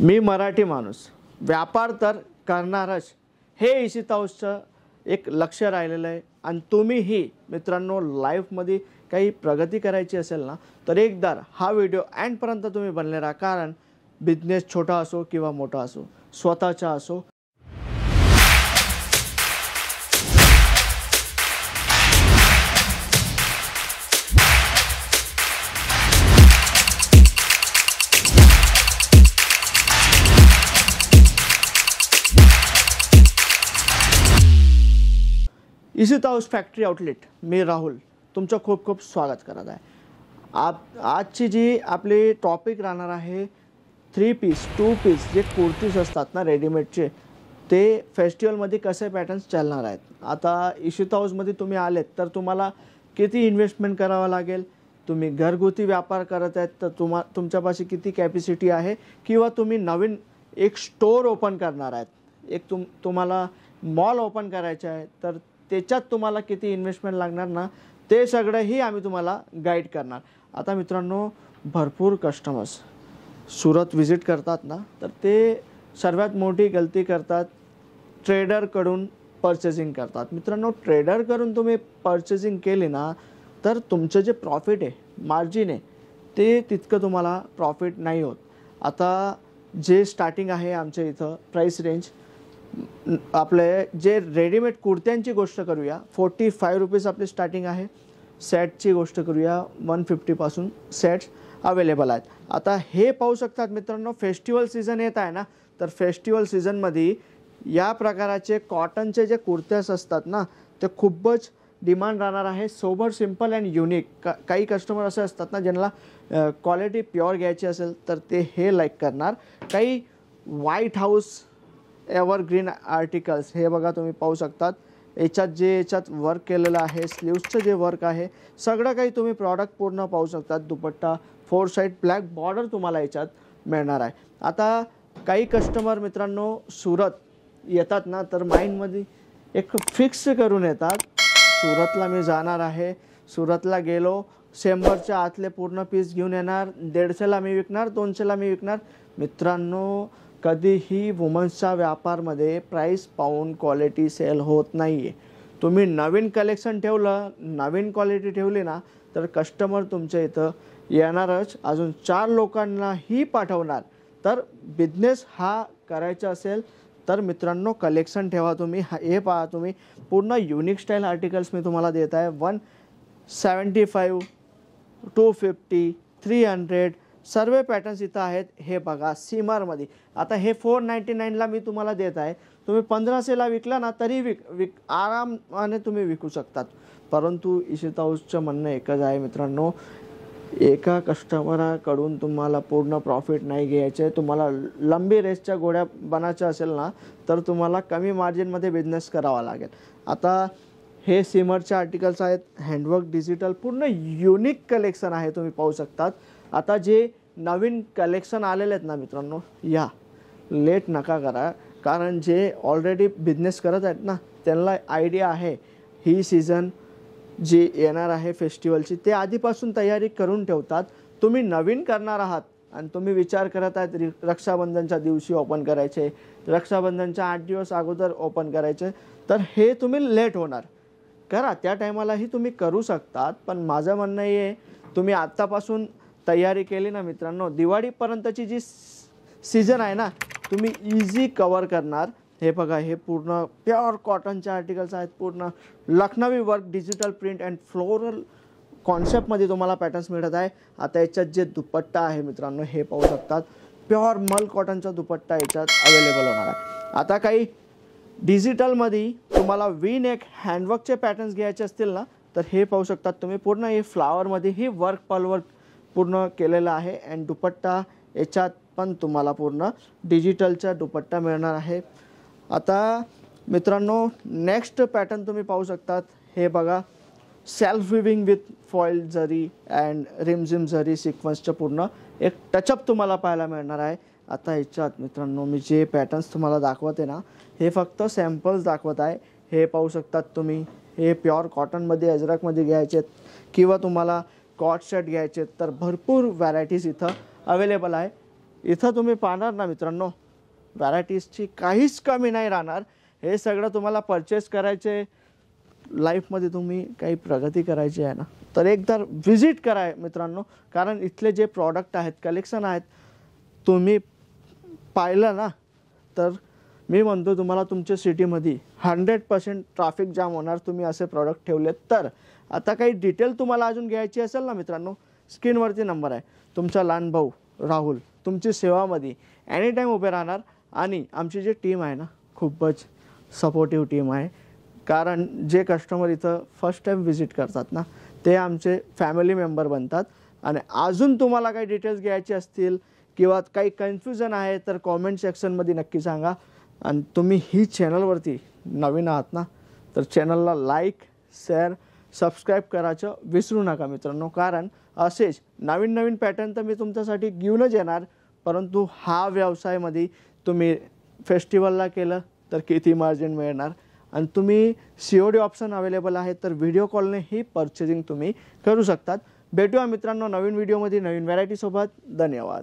मी मराठी माणूस, व्यापार तर करणारच, हे इशिता हाऊसचं एक लक्ष राहिलेलं आहे। आणि तुम्हीही मित्रांनो लाईफमध्ये काही प्रगती करायची असेल ना, तर एकदा हा व्हिडिओ एंडपर्यंत तुम्ही बनले राहा। कारण बिझनेस छोटा असो किंवा मोठा असो, स्वतःचा असो, इशिता हाऊस फॅक्टरी आउटलेट, मी राहुल तुमचं खूप खूप स्वागत करत आहे। आजची जी आपली टॉपिक राहणार आहे 3 पीस 2 पीस जे कुर्तीज असतात ना रेडीमेडचे, ते फेस्टिवलमध्ये कसे पॅटर्न्स चालणार आहेत। आता इशिता हाऊसमध्ये तुम्ही आलेत तर तुम्हाला किती इन्व्हेस्टमेंट करावं लागेल, तुम्ही घरगुती व्यापार करत आहेत तर तुमच्यापाशी किती कॅपॅसिटी आहे, किंवा तुम्ही नवीन एक स्टोर ओपन करणार आहेत, एक तुम्हाला मॉल ओपन करायचे आहे, तर त्याच्यात तुम्हाला किती इन्व्हेस्टमेंट लागणार ना, ते सगळंही आम्ही तुम्हाला गाईड करणार। आता मित्रांनो, भरपूर कस्टमर्स सुरत विजिट करतात ना, तर ते सर्वात मोठी गलती करतात, ट्रेडरकडून परचेसिंग करतात। मित्रांनो, ट्रेडरकडून तुम्ही परचेसिंग केली ना, तर तुमचं जे प्रॉफिट आहे, मार्जिन आहे, ते तितकं तुम्हाला प्रॉफिट नाही होत। आता जे स्टार्टिंग आहे आमच्या इथं प्राइस रेंज, आपले जे रेडीमेड कुर्त्यांची गोष्ट करूया 45 रुपीज आपली स्टार्टिंग आहे। सेटची गोष्ट करूया 150 पासून सेट्स अवेलेबल आहेत। आता हे पाहू शकतात मित्रांनो, फेस्टिवल सीझन येत आहे ना, तर फेस्टिवल सीझनमध्ये या प्रकाराचे कॉटनचे जे कुर्त्यास असतात ना, ते खूपच डिमांड राहणार आहे। Sober, simple and unique. काही कस्टमर असे असतात ना, ज्यांना क्वालिटी प्युअर घ्यायची असेल तर ते हे लाईक करणार। काही व्हाईट हाऊस एव्हरग्रीन आर्टिकल्स, हे बघा तुम्ही पाहू शकतात, याच्यात वर्क केलेलं आहे, स्लीव्सचं जे वर्क आहे सगळं काही तुम्ही प्रॉडक्ट पूर्ण पाहू शकतात। दुपट्टा 4 साइड ब्लॅक बॉर्डर तुम्हाला याच्यात मिळणार आहे। आता काही कस्टमर मित्रांनो सुरत येतात ना, तर माइंडमध्ये एक फिक्स करून येतात, सुरतला मी जाणार आहे, सुरतला गेलो 100च्या आतले पूर्ण पीस घेऊन येणार, 150ला मी विकणार, 200ला मी विकणार। मित्रांनो, कधीही वुमन्सच्या व्यापारमध्ये प्राइस पाहून क्वालिटी सेल होत नाही आहे। तुम्ही नवीन कलेक्शन ठेवलं, नवीन क्वालिटी ठेवली ना, तर कस्टमर तुमच्या इथं येणारच, अजून 4 लोकांनाही पाठवणार। तर बिझनेस हा करायचा असेल तर मित्रांनो कलेक्शन ठेवा तुम्ही। हे पहा, तुम्ही पूर्ण युनिक स्टाईल आर्टिकल्स मी तुम्हाला देत आहे। 175, 250, 300 सर्व पॅटर्न्स इथं आहेत। हे बघा सीमारमध्ये, आता हे 499ला मी तुम्हाला देत आहे, तुम्ही 1500ला विकला ना तरी आरामाने तुम्ही विकू शकतात। परंतु इशिता हाऊसचं म्हणणं एकच आहे मित्रांनो, एका कस्टमराकडून तुम्हाला पूर्ण प्रॉफिट नाही घ्यायचं आहे। तुम्हाला लंबी रेसच्या गोळ्या बनायच्या असेल ना, तर तुम्हाला कमी मार्जिनमध्ये बिझनेस करावा लागेल। आता हे सिमरचे आर्टिकल्स आहेत, हँडवर्क डिजिटल, पूर्ण युनिक कलेक्शन आहे, तुम्ही पाहू शकतात। आता जे नवीन कलेक्शन आलेले आहेत ना मित्रांनो, या लेट नका करा, कारण जे ऑलरेडी बिझनेस करत आहेत ना, त्यांना आयडिया आहे ही सीझन जी येणार आहे फेस्टिवलची, ते आधीपासून तयारी करून ठेवतात। तुम्ही नवीन करणार आहात आणि तुम्ही विचार करत आहात रक्षाबंधनच्या दिवशी ओपन करायचे, रक्षाबंधनच्या 8 दिवस अगोदर ओपन करायचे, तर हे तुम्ही लेट होणार। करा, त्या टायमालाही तुम्ही करू शकतात, पण माझं म्हणणं आहे तुम्ही आत्तापासून तयारी केली ना मित्रांनो, दिवाळीपर्यंतची जी सीझन आहे ना, तुम्ही इझी कवर करणार। हे बघा, हे पूर्ण प्युअर कॉटनचे आर्टिकल्स आहेत, पूर्ण लखनवी work, digital print and floral कॉन्सेप्टमध्ये तुम्हाला पॅटर्न्स मिळत आहे। आता याच्यात जे दुपट्टा आहे मित्रांनो, हे पाहू शकतात, प्युअर मल कॉटनचा दुपट्टा याच्यात अवेलेबल होणार आहे। आता काही डिजिटलमध्ये तुम्हाला वी नेक हँडवर्कचे पॅटर्न्स घ्यायचे असतील ना, तर हे पाहू शकतात तुम्ही, पूर्ण हे फ्लावरमध्ये ही वर्क पलवर्क पूर्ण केलेलं आहे। अँड दुपट्टा याच्यात पण तुम्हाला पूर्ण डिजिटलचा दुपट्टा मिळणार आहे। आता मित्रांनो, नेक्स्ट पॅटर्न तुम्ही पाहू शकतात, हे बघा, सेल्फ विविंग विथ फॉईल जरी अँड रिमझिम जरी सिक्वन्सचं पूर्ण एक टचअप तुम्हाला पाहायला मिळणार आहे। आता याच्यात मित्रांनो, मी जे पॅटर्न्स तुम्हाला दाखवते ना, हे फक्त सॅम्पल्स दाखवत आहे। हे पाहू शकतात तुम्ही, हे प्युअर कॉटनमध्ये अजरकमध्ये घ्यायचे किंवा तुम्हाला कॉट शर्ट घ्यायचे, तर भरपूर व्हरायटीज इथं अवेलेबल आहे। इथं तुम्ही पाहणार ना मित्रांनो, व्हरायटीजची काहीच कमी नाही राहणार. हे सगळं तुम्हाला परचेस करायचे, लाईफमध्ये तुम्ही काही प्रगती करायची आहे ना, तर एकदा व्हिजिट करा मित्रांनो. कारण इथले जे प्रॉडक्ट आहेत, कलेक्शन आहेत, तुम्ही पाहिलं ना तर मी म्हणतो तुम्हाला तुमच्या सिटीमध्ये 100% ट्रॅफिक जाम होणार तुम्ही असे प्रॉडक्ट ठेवलेत तर. आता काही डिटेल तुम्हाला अजून घ्यायची असेल ना मित्रांनो, स्क्रीनवरती नंबर आहे. तुमचा लहान भाऊ राहुल तुमची सेवामध्ये एनी टाईम उभे राहणार. आणि आमची जी टीम आहे ना, खूपच सपोर्टिव्ह टीम आहे. कारण जे कस्टमर इथं फर्स्ट टाईम व्हिजिट करतात ना, ते आमचे फॅमिली मेंबर बनतात. आणि अजून तुम्हाला काही डिटेल्स घ्यायचे असतील किंवा काही कन्फ्युजन आहे तर कॉमेंट सेक्शनमध्ये नक्की सांगा. आणि तुम्ही ही चॅनलवरती नवीन आहात ना, तर चॅनलला लाईक, शेअर, सबस्क्राईब करायचं विसरू नका मित्रांनो. कारण असेच नवीन नवीन पॅटर्न तर मी तुमच्यासाठी घेऊनच येणार. परंतु हा व्यवसायामध्ये तुम्ही फेस्टिवलला केलं तर किती मार्जिन मिळणार. आणि तुम्ही COD ऑप्शन अवेलेबल आहे, तर व्हिडिओ कॉलने ही परचेसिंग तुम्ही करू शकतात. भेटूया मित्रांनो नवीन व्हिडिओमध्ये नवीन व्हरायटीसोबत. धन्यवाद.